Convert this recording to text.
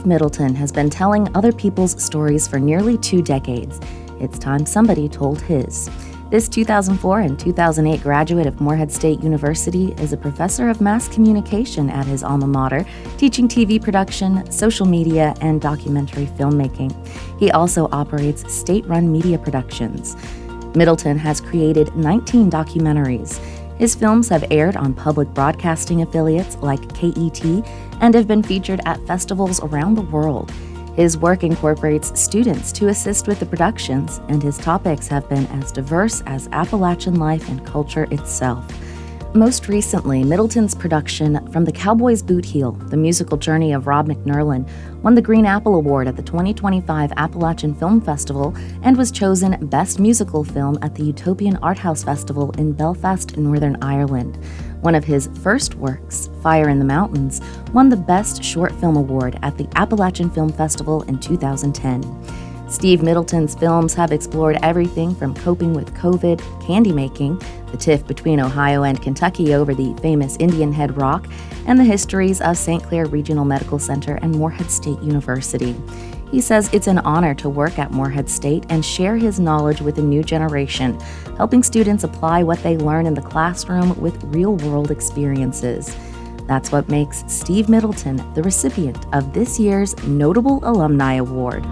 Steve Middleton has been telling other people's stories for nearly 2 decades. It's time somebody told his. This 2004 and 2008 graduate of Morehead State University is a professor of mass communication at his alma mater, teaching TV production, social media, and documentary filmmaking. He also operates state-run media productions. Middleton has created 19 documentaries. His films have aired on public broadcasting affiliates like KET and have been featured at festivals around the world. His work incorporates students to assist with the productions, and his topics have been as diverse as Appalachian life and culture itself. Most recently, Middleton's production From the Cowboy's Boot Heel, the musical journey of Rob McNerlin, won the Green Apple Award at the 2025 Appalachian Film Festival and was chosen Best Musical Film at the Utopian Art House Festival in Belfast, Northern Ireland. One of his first works, Fire in the Mountains, won the Best Short Film Award at the Appalachian Film Festival in 2010. Steve Middleton's films have explored everything from coping with COVID, candy making, the tiff between Ohio and Kentucky over the famous Indian Head Rock, and the histories of St. Clair Regional Medical Center and Morehead State University. He says it's an honor to work at Morehead State and share his knowledge with a new generation, helping students apply what they learn in the classroom with real-world experiences. That's what makes Steve Middleton the recipient of this year's Notable Alumni Award.